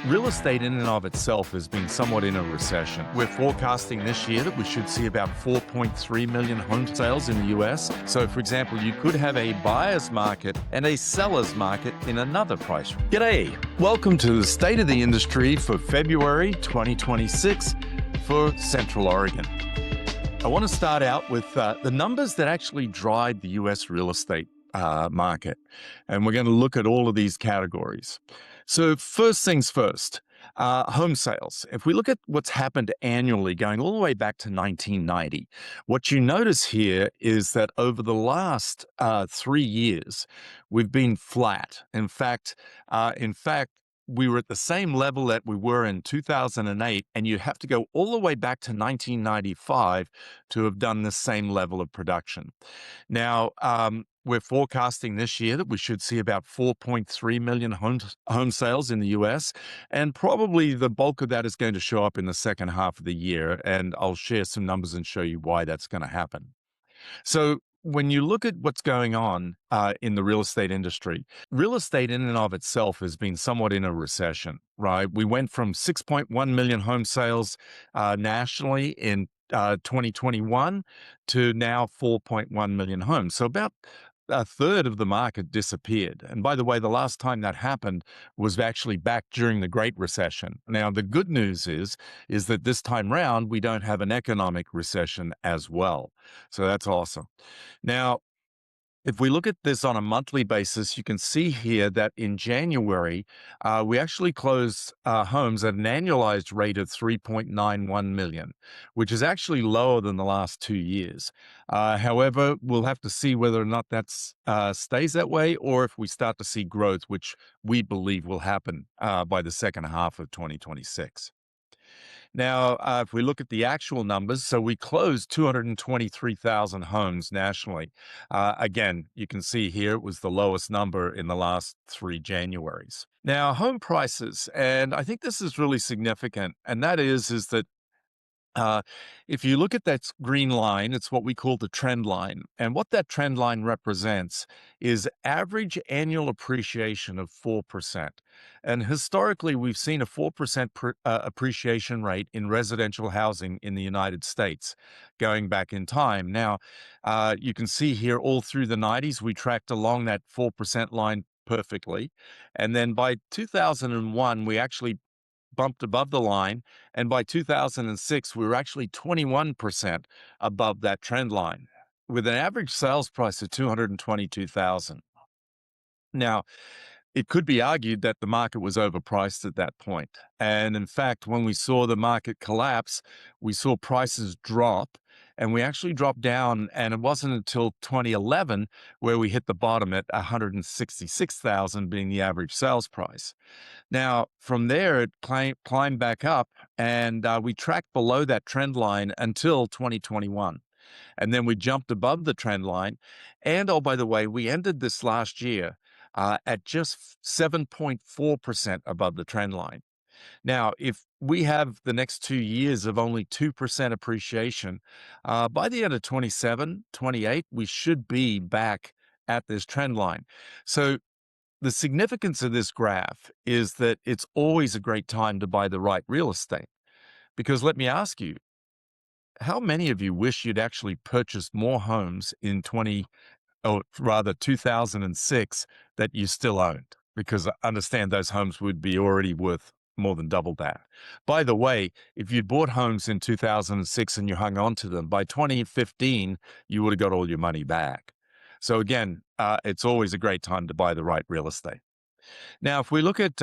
Real estate in and of itself has been somewhat in a recession. We're forecasting this year that we should see about 4.3 million home sales in the US. So, for example, you could have a buyer's market and a seller's market in another price. G'day! Welcome to the State of the Industry for February 2026 for Central Oregon. I want to start out with the numbers that actually drive the US real estate market. And we're going to look at all of these categories. So first things first, home sales. If we look at what's happened annually going all the way back to 1990, what you notice here is that over the last 3 years, we've been flat. In fact, we were at the same level that we were in 2008, and you have to go all the way back to 1995 to have done the same level of production. Now, we're forecasting this year that we should see about 4.3 million home sales in the US, and probably the bulk of that is going to show up in the second half of the year, and I'll share some numbers and show you why that's going to happen. So when you look at what's going on in the real estate industry, real estate in and of itself has been somewhat in a recession, right? We went from 6.1 million home sales nationally in 2021 to now 4.1 million homes. So about a third of the market disappeared. And by the way, the last time that happened was actually back during the Great Recession. Now, the good news is that this time round, we don't have an economic recession as well. So that's awesome. Now, if we look at this on a monthly basis, you can see here that in January, we actually closed homes at an annualized rate of 3.91 million, which is actually lower than the last 2 years. However, we'll have to see whether or not that stays that way or if we start to see growth, which we believe will happen by the second half of 2026. Now, if we look at the actual numbers, so we closed 223,000 homes nationally. Again, you can see here it was the lowest number in the last 3 Januaries. Now, home prices, and I think this is really significant, and that is that uh, if you look at that green line, it's what we call the trend line. And what that trend line represents is average annual appreciation of 4%. And historically, we've seen a 4% appreciation rate in residential housing in the United States going back in time. Now, you can see here all through the 90s, we tracked along that 4% line perfectly. And then by 2001, we actually bumped above the line. And by 2006, we were actually 21% above that trend line with an average sales price of 222,000. Now, it could be argued that the market was overpriced at that point. And in fact, when we saw the market collapse, we saw prices drop and we actually dropped down. And it wasn't until 2011 where we hit the bottom at 166,000 being the average sales price. Now, from there, it climbed back up and we tracked below that trend line until 2021. And then we jumped above the trend line. And oh, by the way, we ended this last year at just 7.4% above the trend line. Now, if we have the next 2 years of only 2% appreciation, by the end of 27, 28, we should be back at this trend line. So the significance of this graph is that it's always a great time to buy the right real estate. Because let me ask you, how many of you wish you'd actually purchased more homes in 2006 that you still owned? Because I understand those homes would be already worth more than double that. By the way, if you'd bought homes in 2006 and you hung on to them, by 2015, you would have got all your money back. So again, it's always a great time to buy the right real estate. Now, if we look at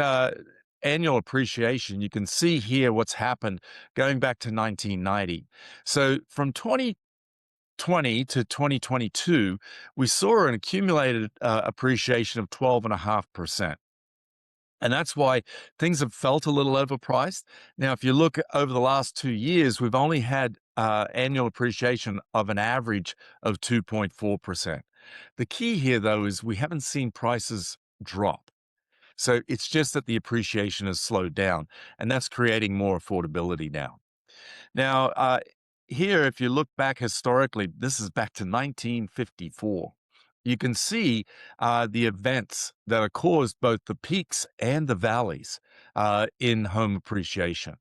annual appreciation, you can see here what's happened going back to 1990. So from 2020 to 2022, we saw an accumulated appreciation of 12.5%. And that's why things have felt a little overpriced. Now, if you look over the last 2 years, we've only had annual appreciation of an average of 2.4%. The key here, though, is we haven't seen prices drop. So it's just that the appreciation has slowed down, and that's creating more affordability now. Now, here, if you look back historically, this is back to 1954. you can see the events that are caused both the peaks and the valleys in home appreciation.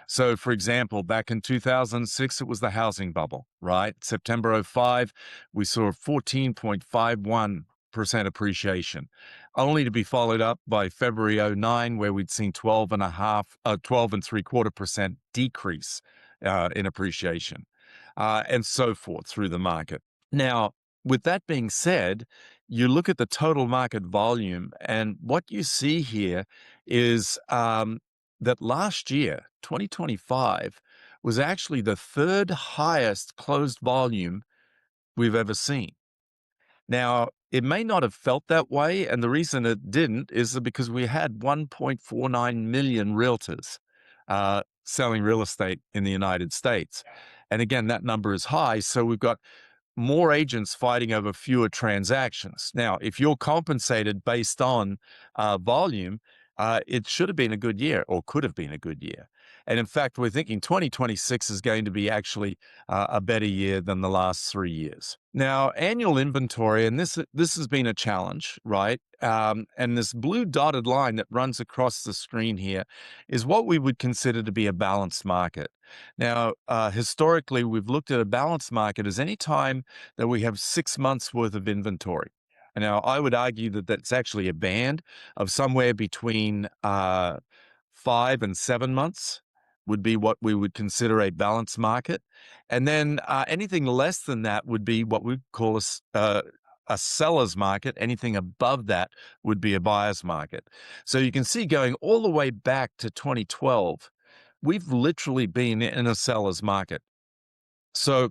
So, for example, back in 2006, it was the housing bubble, right? September '05, we saw 14.51% appreciation, only to be followed up by February '09, where we'd seen 12 and three quarter percent decrease in appreciation, and so forth through the market. Now, with that being said, you look at the total market volume, and what you see here is that last year, 2025, was actually the third highest closed volume we've ever seen. Now, it may not have felt that way, and the reason it didn't is because we had 1.49 million realtors selling real estate in the United States. And again, that number is high, so we've got more agents fighting over fewer transactions. Now, if you're compensated based on volume, it should have been a good year or could have been a good year. And in fact, we're thinking 2026 is going to be actually a better year than the last 3 years. Now, annual inventory, and this has been a challenge, right? And this blue dotted line that runs across the screen here is what we would consider to be a balanced market. Now, historically, we've looked at a balanced market as any time that we have 6 months worth of inventory. Now, I would argue that that's actually a band of somewhere between 5 and 7 months would be what we would consider a balanced market. And then anything less than that would be what we call a seller's market. Anything above that would be a buyer's market. So you can see going all the way back to 2012, we've literally been in a seller's market. So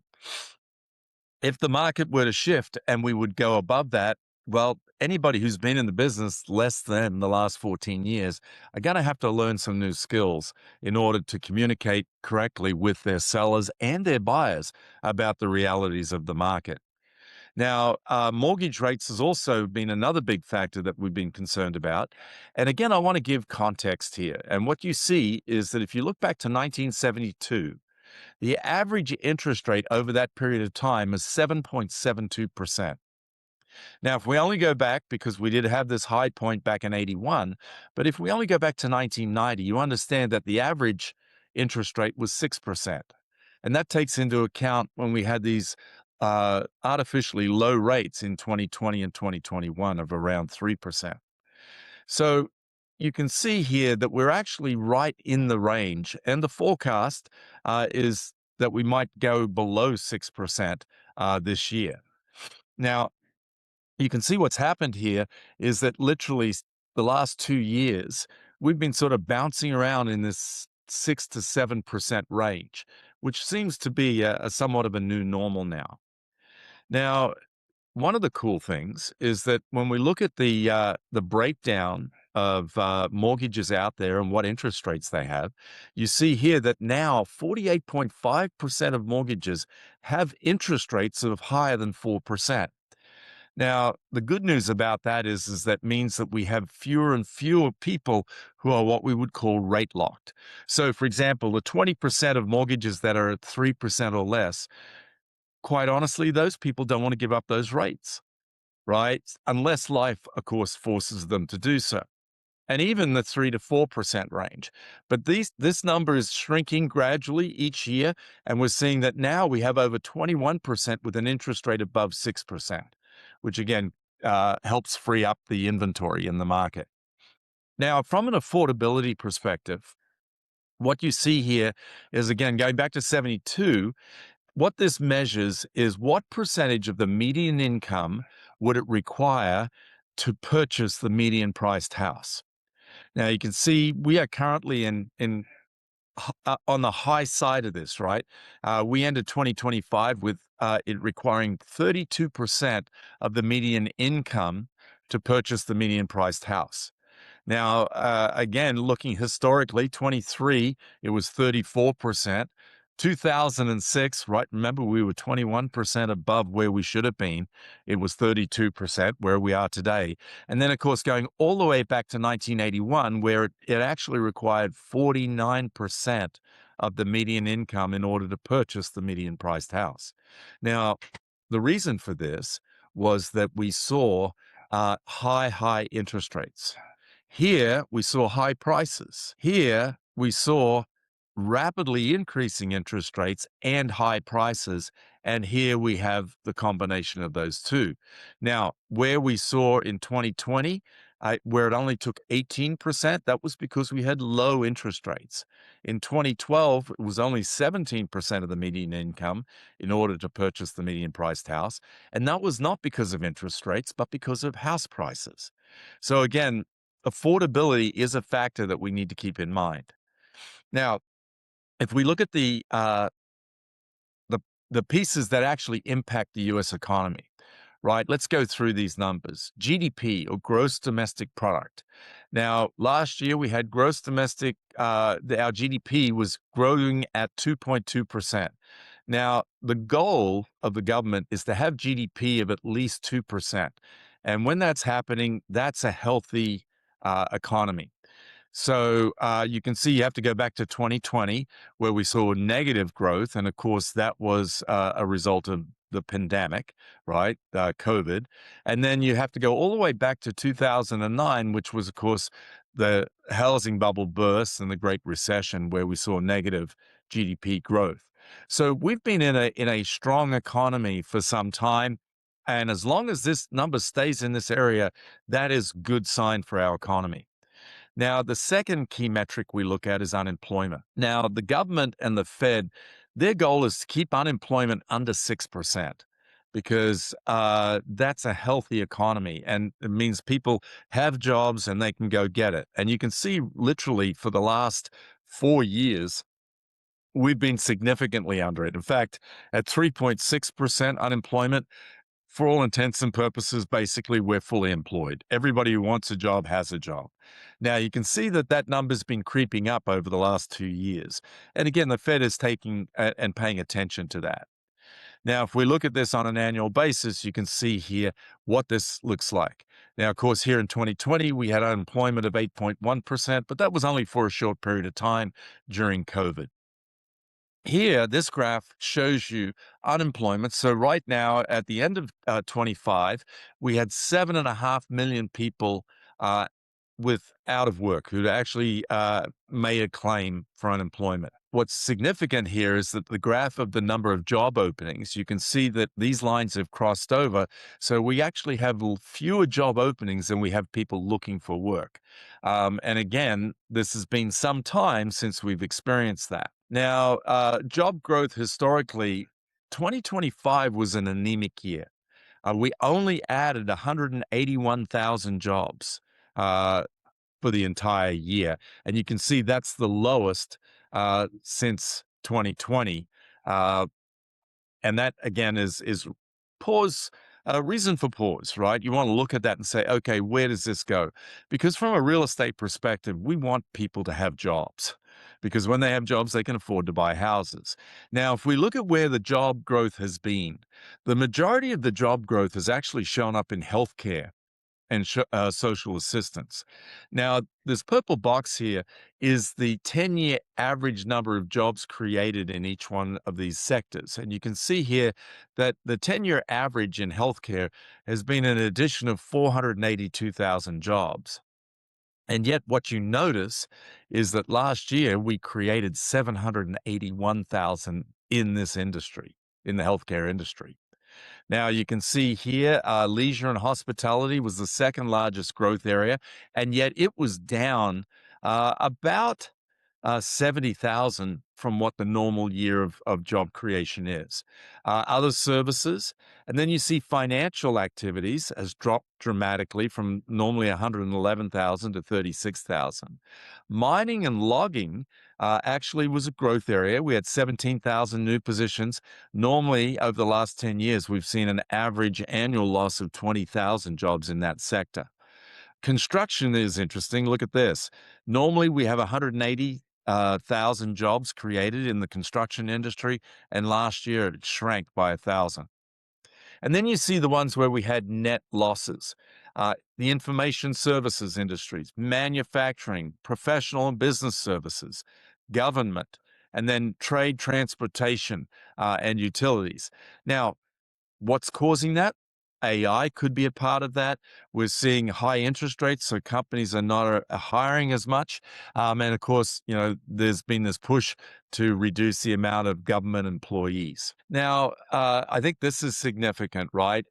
if the market were to shift and we would go above that, well, anybody who's been in the business less than the last 14 years are going to have to learn some new skills in order to communicate correctly with their sellers and their buyers about the realities of the market. Now, mortgage rates has also been another big factor that we've been concerned about. And again, I want to give context here. And what you see is that if you look back to 1972, the average interest rate over that period of time is 7.72%. Now, if we only go back, because we did have this high point back in '81, but if we only go back to 1990, you understand that the average interest rate was 6%. And that takes into account when we had these artificially low rates in 2020 and 2021 of around 3%. So you can see here that we're actually right in the range, and the forecast is that we might go below 6% this year. Now, you can see what's happened here is that literally the last 2 years, we've been sort of bouncing around in this 6 to 7% range, which seems to be a somewhat of a new normal now. Now, one of the cool things is that when we look at the breakdown of mortgages out there and what interest rates they have, you see here that now 48.5% of mortgages have interest rates of higher than 4%. Now, the good news about that is that means that we have fewer and fewer people who are what we would call rate locked. So, for example, the 20% of mortgages that are at 3% or less, quite honestly, those people don't want to give up those rates, right? Unless life, of course, forces them to do so. And even the 3 to 4% range. But this number is shrinking gradually each year. And we're seeing that now we have over 21% with an interest rate above 6%, which again helps free up the inventory in the market. Now, from an affordability perspective, what you see here is, again, going back to 72, what this measures is what percentage of the median income would it require to purchase the median priced house. Now you can see we are currently on the high side of this, right? We ended 2025 with it requiring 32% of the median income to purchase the median priced house. Now, again, looking historically, 23, it was 34%. 2006, right? Remember, we were 21% above where we should have been. It was 32% where we are today. And then, of course, going all the way back to 1981, where it actually required 49% of the median income in order to purchase the median priced house. Now, the reason for this was that we saw high interest rates. Here, we saw high prices. Here, we saw rapidly increasing interest rates and high prices. And here we have the combination of those two. Now, where we saw in 2020, where it only took 18%, that was because we had low interest rates. In 2012, it was only 17% of the median income in order to purchase the median priced house. And that was not because of interest rates, but because of house prices. So again, affordability is a factor that we need to keep in mind. Now, if we look at the the pieces that actually impact the U.S. economy, right? Let's go through these numbers. GDP, or gross domestic product. Now, last year we had our GDP was growing at 2.2%. Now, the goal of the government is to have GDP of at least 2%. And when that's happening, that's a healthy economy. So you can see you have to go back to 2020, where we saw negative growth. And of course, that was a result of the pandemic, right? COVID. And then you have to go all the way back to 2009, which was, of course, the housing bubble burst and the Great Recession, where we saw negative GDP growth. So we've been in a strong economy for some time. And as long as this number stays in this area, that is good sign for our economy. Now, the second key metric we look at is unemployment. Now, the government and the Fed, their goal is to keep unemployment under 6% because that's a healthy economy. And it means people have jobs and they can go get it. And you can see literally for the last 4 years, we've been significantly under it. In fact, at 3.6% unemployment, for all intents and purposes, basically, we're fully employed. Everybody who wants a job has a job. Now, you can see that that number's been creeping up over the last 2 years. And again, the Fed is taking and paying attention to that. Now, if we look at this on an annual basis, you can see here what this looks like. Now, of course, here in 2020, we had unemployment of 8.1%, but that was only for a short period of time during COVID. Here, this graph shows you unemployment. So right now, at the end of 25, we had 7.5 million people out of work who actually made a claim for unemployment. What's significant here is that the graph of the number of job openings, you can see that these lines have crossed over. So we actually have fewer job openings than we have people looking for work. And again, this has been some time since we've experienced that. Now, job growth historically, 2025 was an anemic year. We only added 181,000 jobs for the entire year. And you can see that's the lowest since 2020. And that, again, is pause, reason for pause, right? You want to look at that and say, okay, where does this go? Because from a real estate perspective, we want people to have jobs. Because when they have jobs, they can afford to buy houses. Now, if we look at where the job growth has been, the majority of the job growth has actually shown up in healthcare and social assistance. Now, this purple box here is the 10-year average number of jobs created in each one of these sectors. And you can see here that the 10-year average in healthcare has been an addition of 482,000 jobs. And yet what you notice is that last year we created 781,000 in this industry, in the healthcare industry. Now, you can see here, leisure and hospitality was the second largest growth area, and yet it was down about 70,000 from what the normal year of job creation is. Other services, and then you see financial activities has dropped dramatically from normally 111,000 to 36,000. Mining and logging actually was a growth area. We had 17,000 new positions. Normally, over the last 10 years, we've seen an average annual loss of 20,000 jobs in that sector. Construction is interesting. Look at this. Normally, we have 180,000 jobs created in the construction industry, and last year it shrank by 1,000. And then you see the ones where we had net losses. The information services industries, manufacturing, professional and business services, government, and then trade, transportation, and utilities. Now, what's causing that? AI could be a part of that. We're seeing high interest rates, so companies are not hiring as much. And of course, there's been this push to reduce the amount of government employees. Now, I think this is significant, right?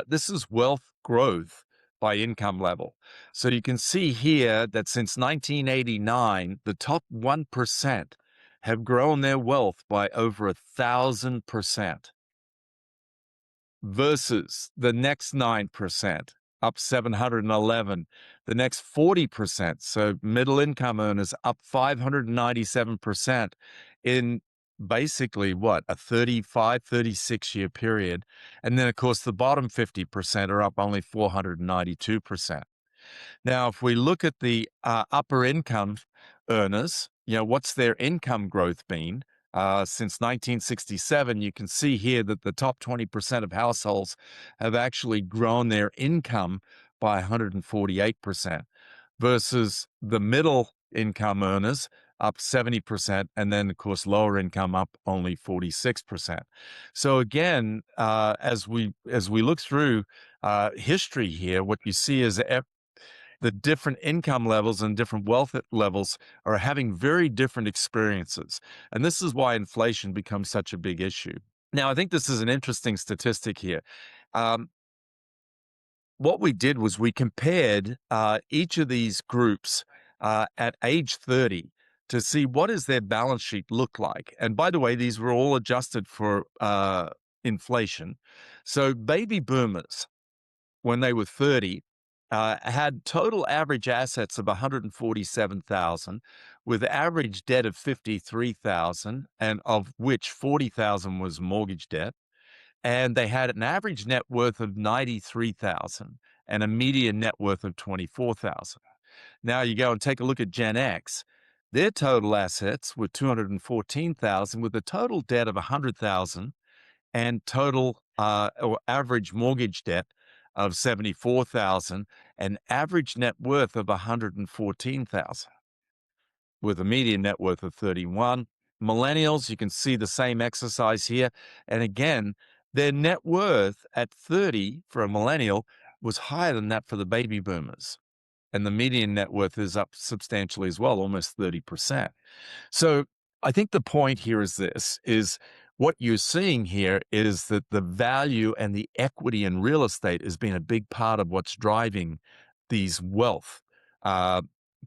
This is wealth growth by income level. So you can see here that since 1989, the top 1% have grown their wealth by over 1,000%. Versus the next 9%, up 711. The next 40%, so middle income earners, up 597% in basically what, a 35, 36-year period. And then, of course, the bottom 50% are up only 492%. Now, if we look at the upper income earners, what's their income growth been? Since 1967, you can see here that the top 20% of households have actually grown their income by 148% versus the middle income earners up 70%, and then, of course, lower income up only 46%. So again, as we look through history here, what you see is the different income levels and different wealth levels are having very different experiences. And this is why inflation becomes such a big issue. Now, I think this is an interesting statistic here. What we did was we compared each of these groups at age 30 to see what does their balance sheet look like. And by the way, these were all adjusted for inflation. So baby boomers, when they were 30, had total average assets of 147,000, with average debt of 53,000, and of which 40,000 was mortgage debt. And they had an average net worth of 93,000 and a median net worth of 24,000. Now you go and take a look at Gen X. Their total assets were 214,000 with a total debt of 100,000 and total or average mortgage debt of 74,000 and average net worth of 114,000 with a median net worth of 31. Millennials, you can see the same exercise here. And again, their net worth at 30 for a millennial was higher than that for the baby boomers. And the median net worth is up substantially as well, almost 30%. So I think the point here is this, is what you're seeing here is that the value and the equity in real estate has been a big part of what's driving these wealth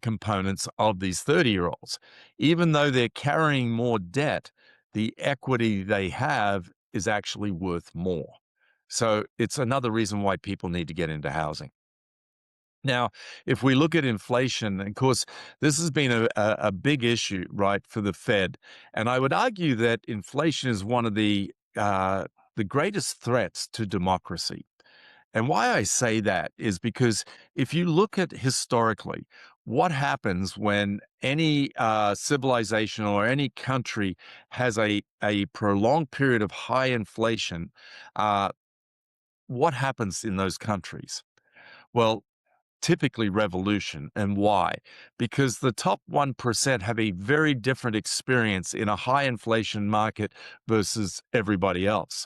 components of these 30-year-olds. Even though they're carrying more debt, the equity they have is actually worth more. So it's another reason why people need to get into housing. Now, if we look at inflation, of course, this has been a big issue, right, for the Fed. And I would argue that inflation is one of the greatest threats to democracy. And why I say that is because if you look at historically, what happens when any civilization or any country has a prolonged period of high inflation, what happens in those countries? Well, typically revolution. And why? Because the top 1% have a very different experience in a high inflation market versus everybody else.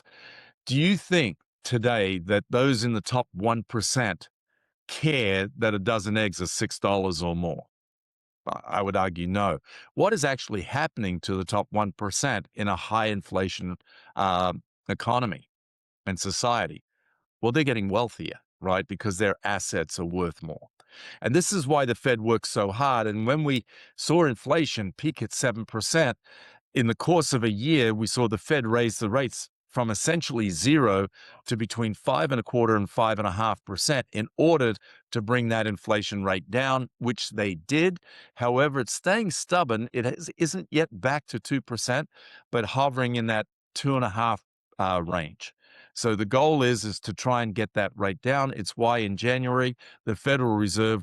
Do you think today that those in the top 1% care that a dozen eggs are $6 or more? I would argue no. What is actually happening to the top 1% in a high inflation economy and society? Well, they're getting wealthier, right? Because their assets are worth more. And this is why the Fed works so hard. And when we saw inflation peak at 7%, in the course of a year, we saw the Fed raise the rates from essentially zero to between 5.25% and 5.5% in order to bring that inflation rate down, which they did. However, it's staying stubborn. It isn't yet back to 2%, but hovering in that 2.5% range. So the goal is to try and get that rate down. It's why in January, the Federal Reserve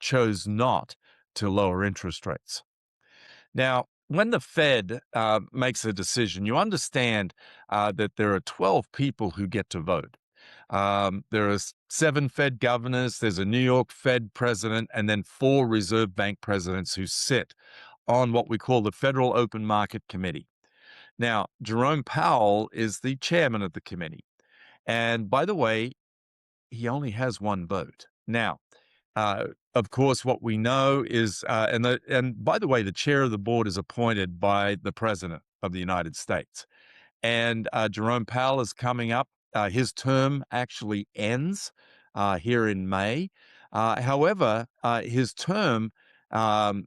chose not to lower interest rates. Now, when the Fed makes a decision, you understand that there are 12 people who get to vote. There are 7 Fed governors, there's a New York Fed president, and then 4 Reserve Bank presidents who sit on what we call the Federal Open Market Committee. Now, Jerome Powell is the chairman of the committee. And by the way, he only has one vote. Now, uh, of course, what we know is, and by the way, the chair of the board is appointed by the president of the United States. And Jerome Powell is coming up. His term actually ends here in May. However, his term um,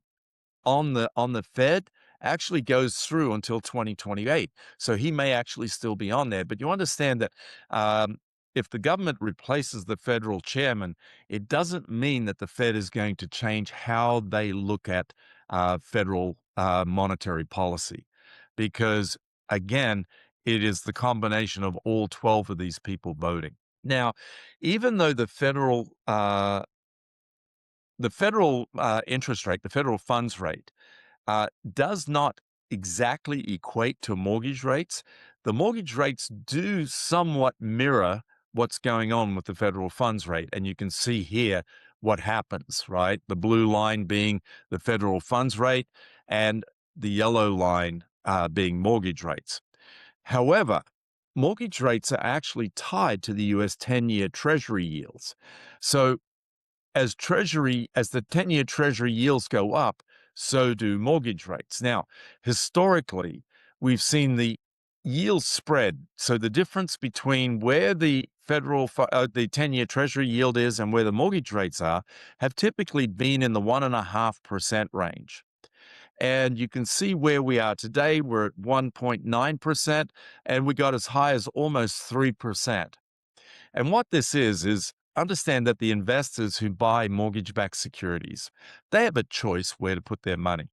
on the Fed actually goes through until 2028. So he may actually still be on there. But you understand that um, if the government replaces the federal chairman, it doesn't mean that the Fed is going to change how they look at federal monetary policy, because again, it is the combination of all 12 of these people voting. Now, even though the federal interest rate, the federal funds rate, does not exactly equate to mortgage rates, the mortgage rates do somewhat mirror what's going on with the federal funds rate. And you can see here what happens, right? The blue line being the federal funds rate and the yellow line being mortgage rates. However, mortgage rates are actually tied to the US 10-year Treasury yields. So as the 10-year Treasury yields go up, so do mortgage rates. Now, historically, we've seen the yield spread. So the difference between where the the 10-year Treasury yield is and where the mortgage rates are, have typically been in the 1.5% range. And you can see where we are today. We're at 1.9%, and we got as high as almost 3%. And what this is understand that the investors who buy mortgage-backed securities, they have a choice where to put their money,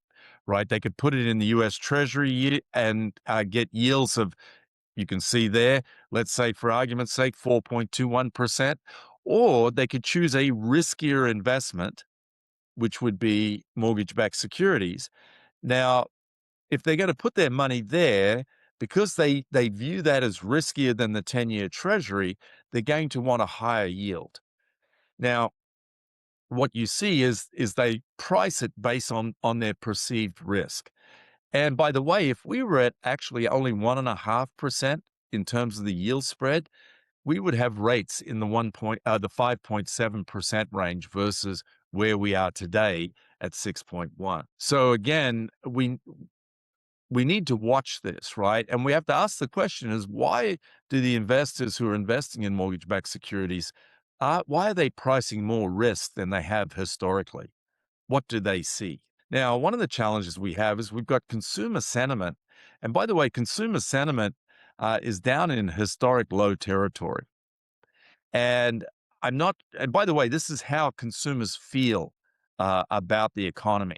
right? They could put it in the U.S. Treasury and get yields of, you can see there, let's say for argument's sake, 4.21%, or they could choose a riskier investment, which would be mortgage-backed securities. Now, if they're going to put their money there, because they view that as riskier than the 10-year Treasury, they're going to want a higher yield. Now, what you see is they price it based on their perceived risk. And by the way, if we were at actually only 1.5% in terms of the yield spread, we would have rates in the 5.7% range versus where we are today at 6.1. So again, we need to watch this, right? And we have to ask the question is, why do the investors who are investing in mortgage-backed securities, why are they pricing more risk than they have historically? What do they see? Now, one of the challenges we have is we've got consumer sentiment. And by the way, consumer sentiment is down in historic low territory. And and by the way, this is how consumers feel about the economy.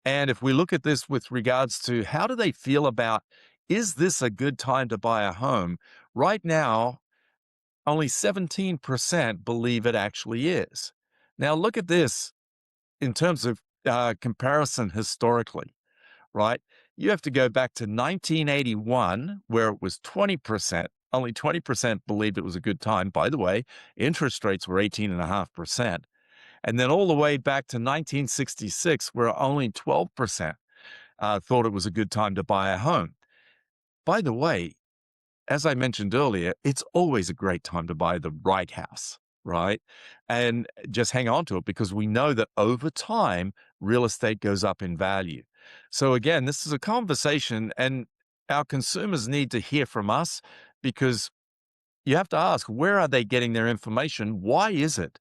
And if we look at this with regards to how do they feel about, is this a good time to buy a home? Right now, only 17% believe it actually is. Now, look at this in terms of comparison historically, right? You have to go back to 1981, where it was 20%. Only 20% believed it was a good time. By the way, interest rates were 18.5%. And then all the way back to 1966, where only 12% thought it was a good time to buy a home. By the way, as I mentioned earlier, it's always a great time to buy the right house, right? And just hang on to it, because we know that over time, real estate goes up in value. So again, this is a conversation, and our consumers need to hear from us, because you have to ask, where are they getting their information? Why is it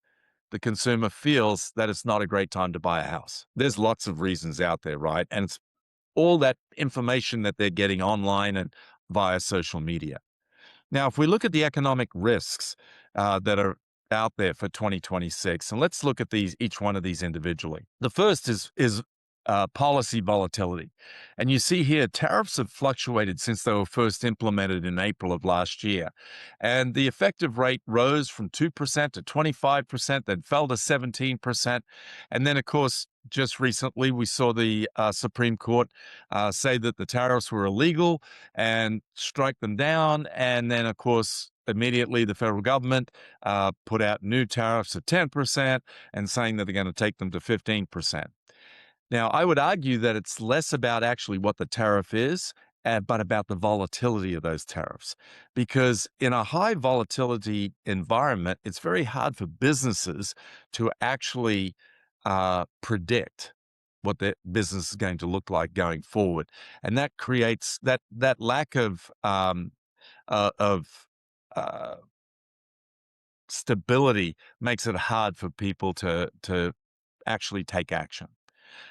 the consumer feels that it's not a great time to buy a house? There's lots of reasons out there, right? And it's all that information that they're getting online and via social media. Now, if we look at the economic risks that are out there for 2026, and let's look at each one of these individually. The first is policy volatility. And you see here, tariffs have fluctuated since they were first implemented in April of last year. And the effective rate rose from 2% to 25%, then fell to 17%. And then, of course, just recently, we saw the Supreme Court say that the tariffs were illegal and strike them down. And then, of course, immediately the federal government put out new tariffs at 10% and saying that they're going to take them to 15%. Now, I would argue that it's less about actually what the tariff is but about the volatility of those tariffs. Because in a high volatility environment, it's very hard for businesses to actually predict what their business is going to look like going forward, and that creates that lack of uh, stability makes it hard for people to actually take action.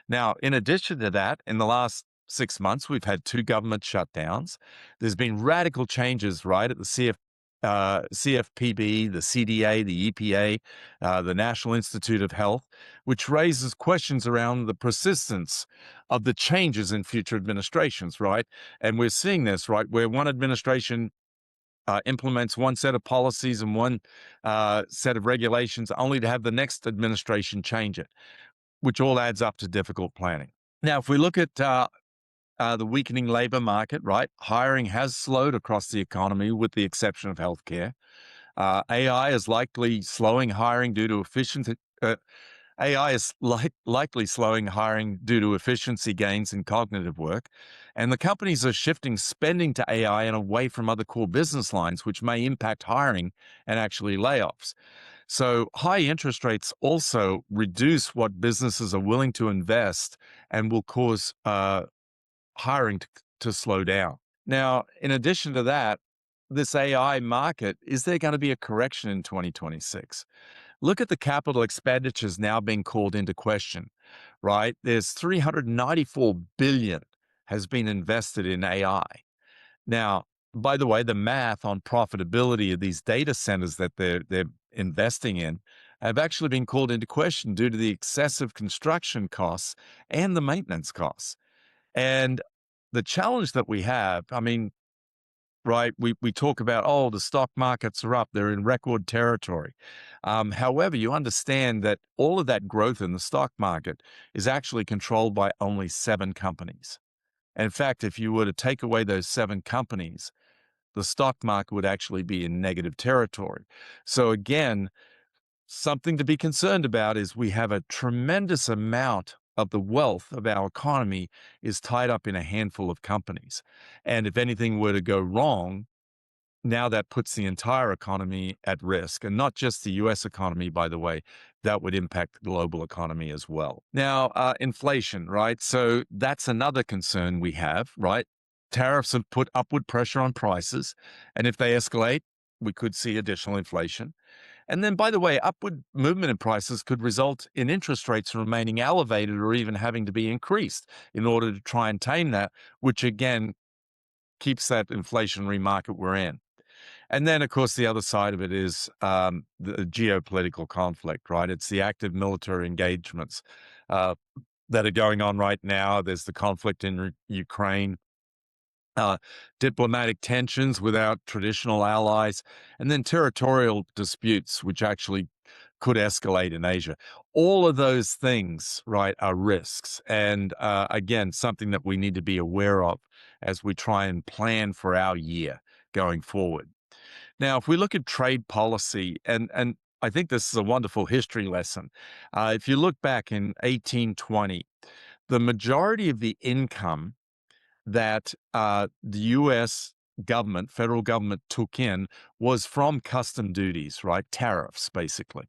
Now, in addition to that, in the last 6 months, we've had two government shutdowns. There's been radical changes, right, at the CFPB, the CDA, the EPA, the National Institute of Health, which raises questions around the persistence of the changes in future administrations, right? And we're seeing this, right, where one administration implements one set of policies and one set of regulations only to have the next administration change it, which all adds up to difficult planning. Now, if we look at the weakening labor market, right, hiring has slowed across the economy with the exception of healthcare. AI is likely slowing hiring due to efficiency. AI is likely slowing hiring due to efficiency gains in cognitive work. And the companies are shifting spending to AI and away from other core business lines, which may impact hiring and actually layoffs. So high interest rates also reduce what businesses are willing to invest and will cause hiring to slow down. Now, in addition to that, this AI market, is there going to be a correction in 2026? Look at the capital expenditures now being called into question, right? There's 394 billion has been invested in AI. Now, by the way, the math on profitability of these data centers that they're investing in have actually been called into question due to the excessive construction costs and the maintenance costs. And the challenge that we have, I mean, right, we talk about, oh, the stock markets are up, they're in record territory. However, you understand that all of that growth in the stock market is actually controlled by only 7 companies. In fact, if you were to take away those 7 companies, the stock market would actually be in negative territory. So again, something to be concerned about is we have a tremendous amount of the wealth of our economy is tied up in a handful of companies. And if anything were to go wrong, now that puts the entire economy at risk, and not just the US economy, by the way, that would impact the global economy as well. Now, inflation, right? So that's another concern we have, right? Tariffs have put upward pressure on prices, and if they escalate, we could see additional inflation. And then, by the way, upward movement in prices could result in interest rates remaining elevated or even having to be increased in order to try and tame that, which again keeps that inflationary market we're in. And then, of course, the other side of it is the geopolitical conflict, right? It's the active military engagements that are going on right now. There's the conflict in Ukraine, diplomatic tensions without traditional allies, and then territorial disputes, which actually could escalate in Asia. All of those things, right, are risks. And again, something that we need to be aware of as we try and plan for our year going forward. Now, if we look at trade policy, and I think this is a wonderful history lesson. If you look back in 1820, the majority of the income that the U.S. government, federal government, took in was from custom duties, right? Tariffs, basically.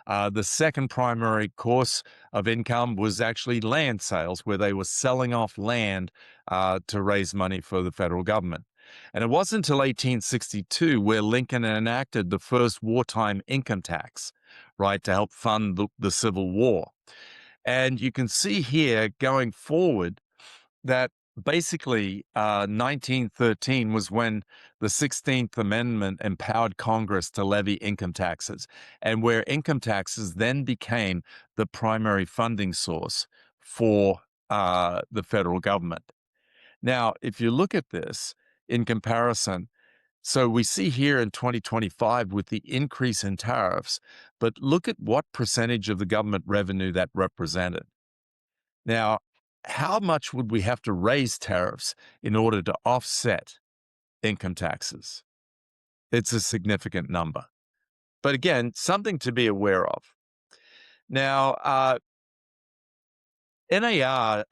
The second primary course of income was actually land sales, where they were selling off land to raise money for the federal government. And it wasn't until 1862 where Lincoln enacted the first wartime income tax, right, to help fund the Civil War. And you can see here going forward that basically 1913 was when the 16th Amendment empowered Congress to levy income taxes, and where income taxes then became the primary funding source for the federal government. Now, if you look at this in comparison, so we see here in 2025 with the increase in tariffs, but look at what percentage of the government revenue that represented. Now, how much would we have to raise tariffs in order to offset income taxes? It's a significant number. But again, something to be aware of. Now, NAR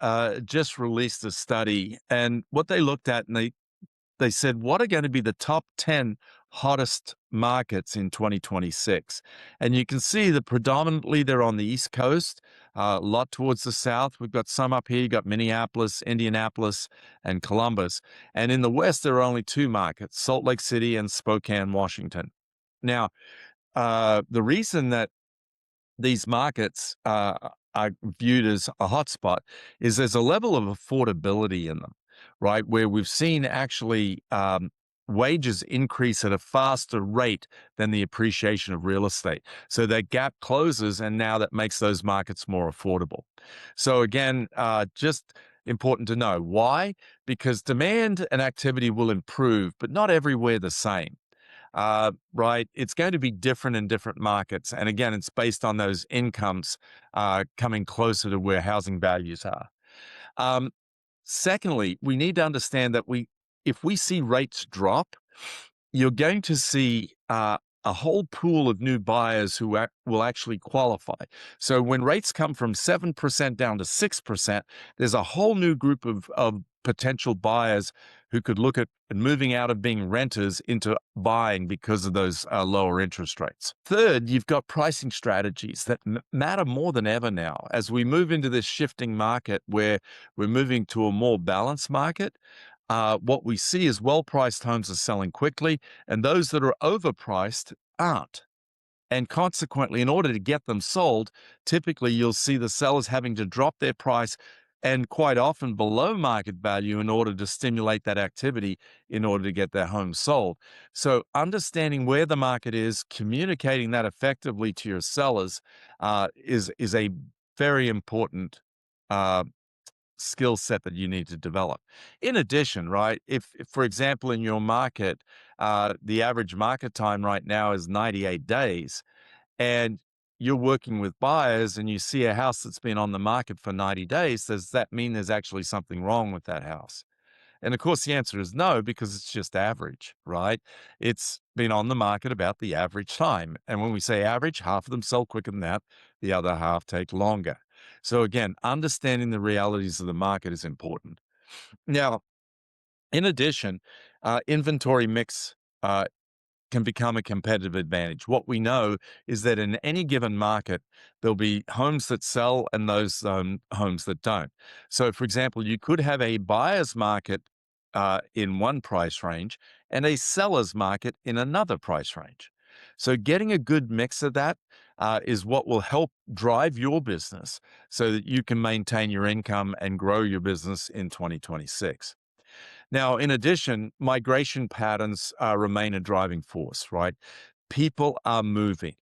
just released a study, and what they looked at, and they said, what are going to be the top 10 hottest markets in 2026? And you can see that predominantly they're on the East Coast, a lot towards the South. We've got some up here. You've got Minneapolis, Indianapolis, and Columbus. And in the West, there are only two markets, Salt Lake City and Spokane, Washington. Now, the reason that these markets are viewed as a hotspot is there's a level of affordability in them, right? Where we've seen actually wages increase at a faster rate than the appreciation of real estate. So that gap closes, and now that makes those markets more affordable. So again, just important to know why, because demand and activity will improve, but not everywhere the same. Right? It's going to be different in different markets. And again, it's based on those incomes coming closer to where housing values are. Um, Secondly, we need to understand that if we see rates drop, you're going to see a whole pool of new buyers who will actually qualify. So when rates come from 7% down to 6%, there's a whole new group of potential buyers who could look at moving out of being renters into buying because of those lower interest rates. Third, you've got pricing strategies that matter more than ever now. As we move into this shifting market where we're moving to a more balanced market, what we see is well-priced homes are selling quickly, and those that are overpriced aren't. And consequently, in order to get them sold, typically you'll see the sellers having to drop their price and quite often below market value in order to stimulate that activity in order to get their home sold. So understanding where the market is, communicating that effectively to your sellers is a very important uh, skill set that you need to develop. In addition, right, if for example, in your market, the average market time right now is 98 days, and you're working with buyers and you see a house that's been on the market for 90 days, does that mean there's actually something wrong with that house? And of course, the answer is no, because it's just average, right? It's been on the market about the average time. And when we say average, half of them sell quicker than that, the other half take longer. So again, understanding the realities of the market is important. Now, in addition, inventory mix can become a competitive advantage. What we know is that in any given market, there'll be homes that sell and those homes that don't. So, for example, you could have a buyer's market in one price range and a seller's market in another price range. So, getting a good mix of that is what will help drive your business so that you can maintain your income and grow your business in 2026. Now, in addition, migration patterns remain a driving force, right? People are moving.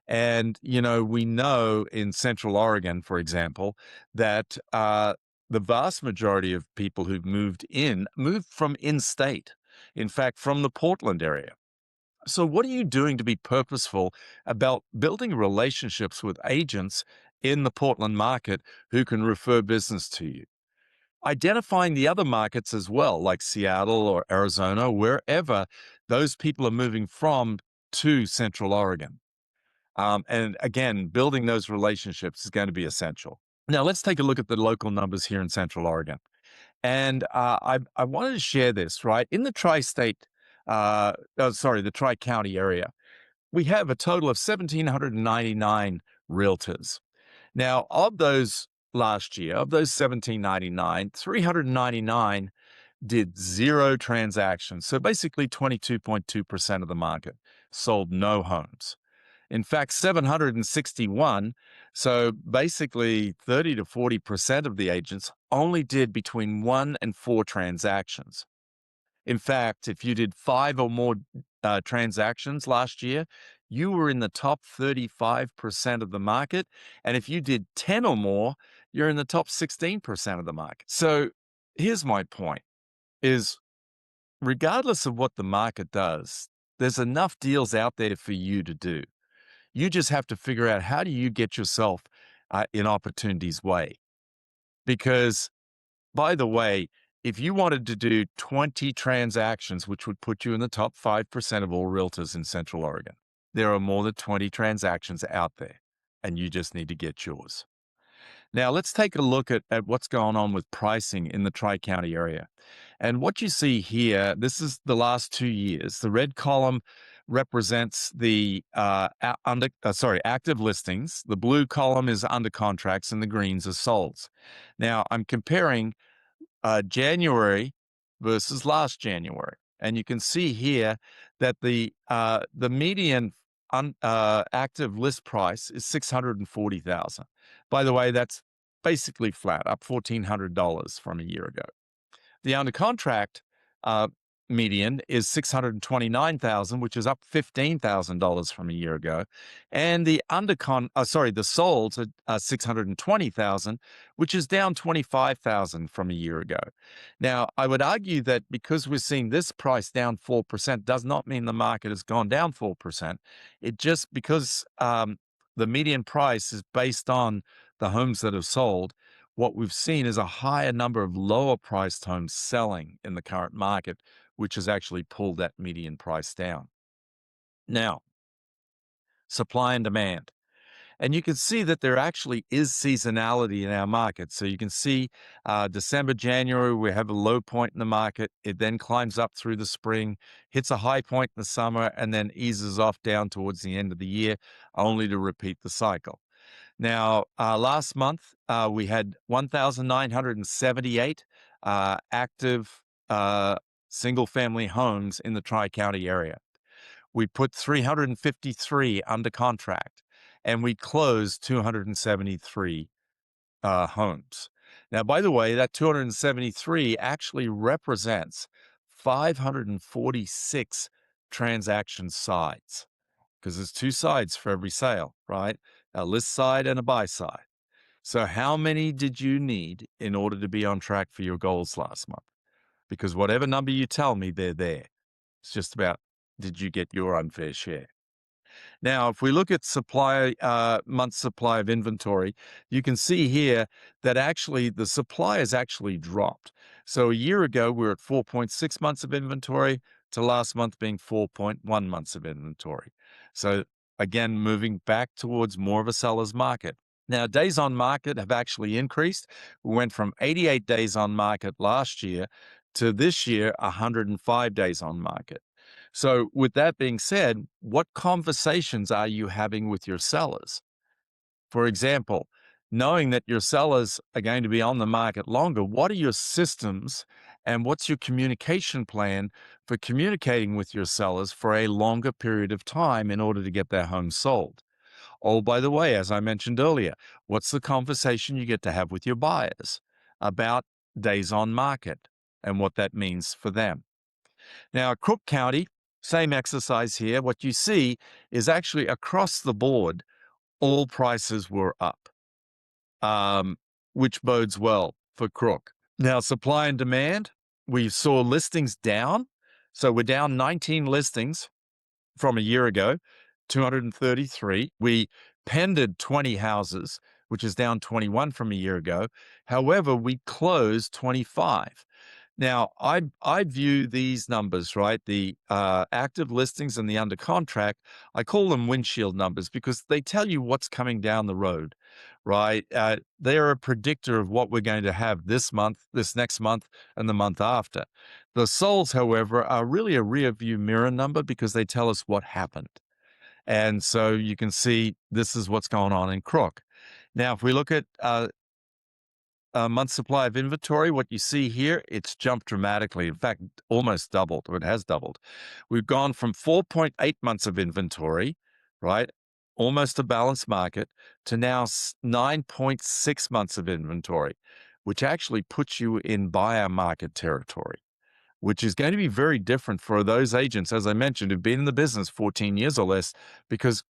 And, we know in Central Oregon, for example, that the vast majority of people who've moved from in state, in fact, from the Portland area. So, what are you doing to be purposeful about building relationships with agents in the Portland market who can refer business to you? Identifying the other markets as well, like Seattle or Arizona, wherever those people are moving from to Central Oregon. And again, building those relationships is going to be essential. Now, let's take a look at the local numbers here in Central Oregon. And I wanted to share this, right? In the the Tri-County area, we have a total of 1,799 realtors. Now, of those last year, of those 1,799, 399 did zero transactions. So basically 22.2% of the market sold no homes. In fact, 761, so basically 30 to 40% of the agents only did between 1 and 4 transactions. In fact, if you did 5 or more transactions last year, you were in the top 35% of the market. And if you did 10 or more, you're in the top 16% of the market. So here's my point is regardless of what the market does, there's enough deals out there for you to do. You just have to figure out how do you get yourself in opportunity's way. Because by the way, if you wanted to do 20 transactions, which would put you in the top 5% of all realtors in Central Oregon, there are more than 20 transactions out there, and you just need to get yours. Now, let's take a look at what's going on with pricing in the Tri-County area. And what you see here, this is the last 2 years. The red column represents the active listings. The blue column is under contracts, and the greens are solds. Now, I'm comparing January versus last January, and you can see here that the median active list price is $640,000. By the way, that's basically flat, up $1,400 from a year ago. The under contract uh, median is 629,000, which is up $15,000 from a year ago, and the the solds are 620,000, which is down 25,000 from a year ago. Now, I would argue that because we're seeing this price down 4% does not mean the market has gone down 4%. It just because the median price is based on the homes that have sold. What we've seen is a higher number of lower priced homes selling in the current market, which has actually pulled that median price down. Now, supply and demand. And you can see that there actually is seasonality in our market. So you can see December, January, we have a low point in the market. It then climbs up through the spring, hits a high point in the summer, and then eases off down towards the end of the year, only to repeat the cycle. Now, last month, we had 1,978 active single-family homes in the Tri-County area. We put 353 under contract, and we closed 273 homes. Now, by the way, that 273 actually represents 546 transaction sides, because there's two sides for every sale, right? A list side and a buy side. So how many did you need in order to be on track for your goals last month? Because whatever number you tell me, they're there. It's just about, did you get your unfair share? Now, if we look at month supply of inventory, you can see here that actually the supply has actually dropped. So a year ago, we were at 4.6 months of inventory to last month being 4.1 months of inventory. So again, moving back towards more of a seller's market. Now, days on market have actually increased. We went from 88 days on market last year to this year, 105 days on market. So, with that being said, what conversations are you having with your sellers? For example, knowing that your sellers are going to be on the market longer, what are your systems and what's your communication plan for communicating with your sellers for a longer period of time in order to get their home sold? Oh, by the way, as I mentioned earlier, what's the conversation you get to have with your buyers about days on market and what that means for them? Now, Cook County, same exercise here. What you see is actually across the board, all prices were up, which bodes well for Crook. Now, supply and demand, we saw listings down. So we're down 19 listings from a year ago, 233. We pended 20 houses, which is down 21 from a year ago. However, we closed 25. Now, I view these numbers, right? The active listings and the under contract, I call them windshield numbers because they tell you what's coming down the road, right? They are a predictor of what we're going to have this month, this next month, and the month after. The solds, however, are really a rear view mirror number because they tell us what happened. And so you can see this is what's going on in Crook. Now, if we look at month supply of inventory, what you see here, it's jumped dramatically. In fact, almost doubled, or it has doubled. We've gone from 4.8 months of inventory, right? Almost a balanced market, to now 9.6 months of inventory, which actually puts you in buyer market territory, which is going to be very different for those agents, as I mentioned, who've been in the business 14 years or less, because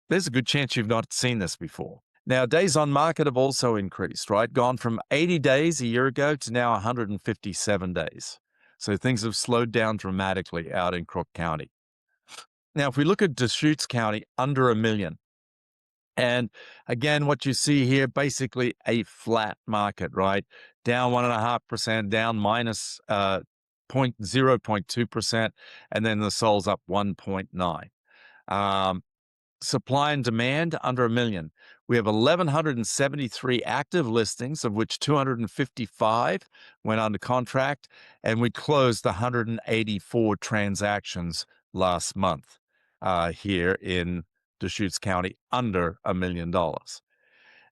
there's a good chance you've not seen this before. Now, days on market have also increased, right? Gone from 80 days a year ago to now 157 days. So things have slowed down dramatically out in Crook County. Now, if we look at Deschutes County, under 1 million. And again, what you see here, basically a flat market, right? Down 1.5%, down minus 0.2%, and then the solds up 1.9. supply and demand under a million. We have 1,173 active listings, of which 255 went under contract, and we closed 184 transactions last month here in Deschutes County under $1 million.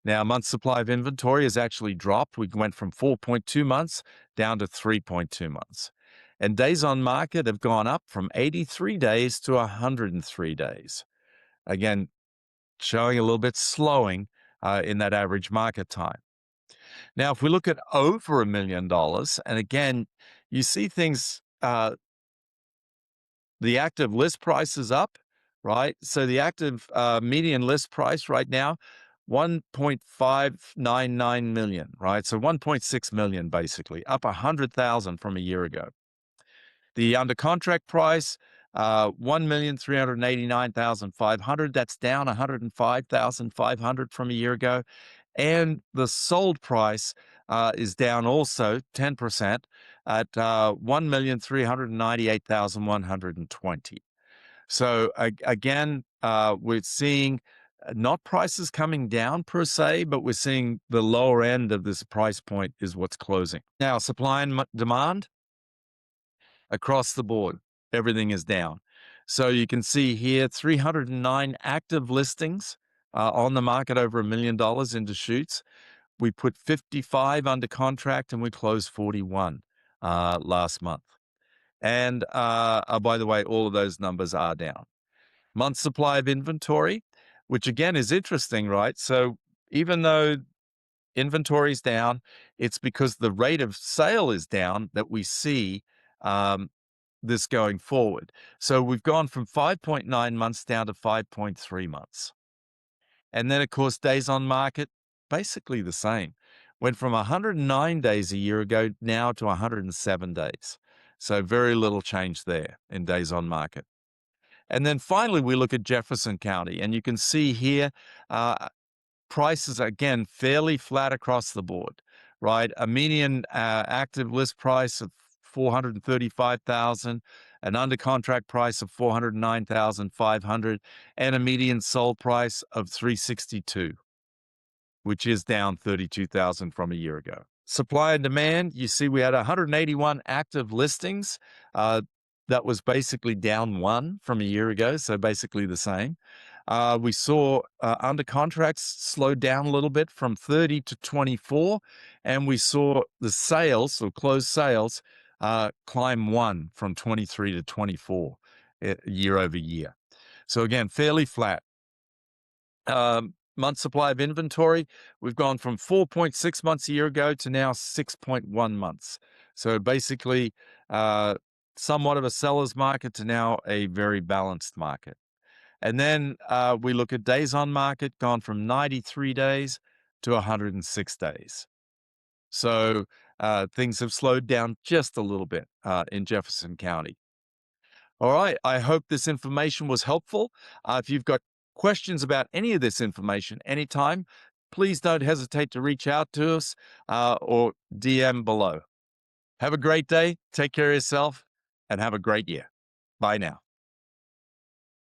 Now, month supply of inventory has actually dropped. We went from 4.2 months down to 3.2 months. And days on market have gone up from 83 days to 103 days. Again, showing a little bit slowing in that average market time. Now, if we look at over $1 million, and again, you see things, the active list price is up, right? So the active median list price right now, 1.599 million, right? So 1.6 million basically, up 100,000 from a year ago. The under contract price, 1,389,500. That's down 105,500 from a year ago. And the sold price is down also 10% at 1,398,120. So again, we're seeing not prices coming down per se, but we're seeing the lower end of this price point is what's closing. Now, supply and demand across the board, everything is down. So you can see here 309 active listings on the market over $1 million in Deschutes. We put 55 under contract and we closed 41 last month. And by the way, all of those numbers are down. Month supply of inventory, which again is interesting, right? So even though inventory is down, it's because the rate of sale is down that we see this going forward. So we've gone from 5.9 months down to 5.3 months. And then, of course, days on market, basically the same. Went from 109 days a year ago now to 107 days. So very little change there in days on market. And then finally, we look at Jefferson County, and you can see here prices, again, fairly flat across the board, right? A median active list price of $435,000, an under contract price of $409,500, and a median sold price of $362,000, which is down $32,000 from a year ago. Supply and demand, you see we had 181 active listings. That was basically down 1 from a year ago, so basically the same. We saw under contracts slow down a little bit from 30 to 24, and we saw the sales, so closed sales, climb 1 from 23 to 24 year over year. So again, fairly flat. Month supply of inventory, we've gone from 4.6 months a year ago to now 6.1 months. So basically, somewhat of a seller's market to now a very balanced market. And then we look at days on market, gone from 93 days to 106 days. So things have slowed down just a little bit in Jefferson County. All right, I hope this information was helpful. If you've got questions about any of this information anytime, please don't hesitate to reach out to us or DM below. Have a great day, take care of yourself, and have a great year. Bye now.